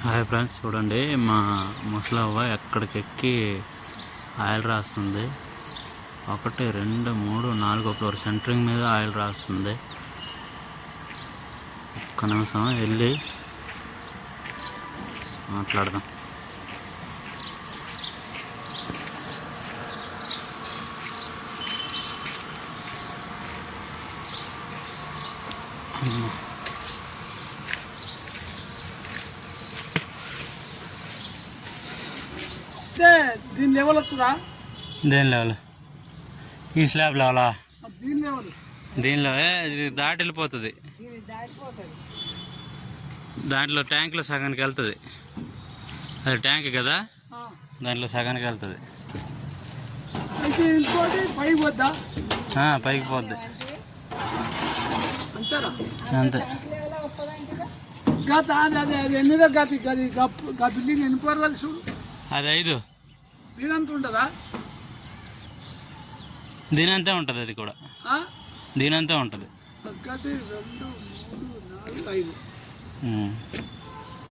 Hi friends, చూడండి మా ముసలవ్వ ఎక్కడికెక్కి oil రాస్తుంది. 1 2 3 4 ఫ్లోర్ సెంటరింగ్ మీద ఆయిల్ రాస్తుంది. ఒక్క నిమిషం వెళ్ళి మాట్లాడదాం. దీని లెవెల్ వస్తుందా? దేని లెవెల్? ఈ స్లాబ్ లెవెలా? దీని లెవెల్ దీనిలో ఇది దాటి వెళ్ళిపోతుంది. దాంట్లో ట్యాంక్లో సగానికి వెళ్తుంది. అది ట్యాంక్ కదా, దాంట్లో సగానికి వెళ్తుంది. పైకి పోద్దా? పైకి పోద్ది అంతేనా? అంతే. గత అదే ఎన్నిగా గతి గది బిల్డింగ్ ఎన్ని పోరాలి చూడు. అది 5. దీనంత ఉంటుందా? దీనంతే ఉంటుంది. అది కూడా దీనంతే ఉంటుంది. గది 2 3 4 5.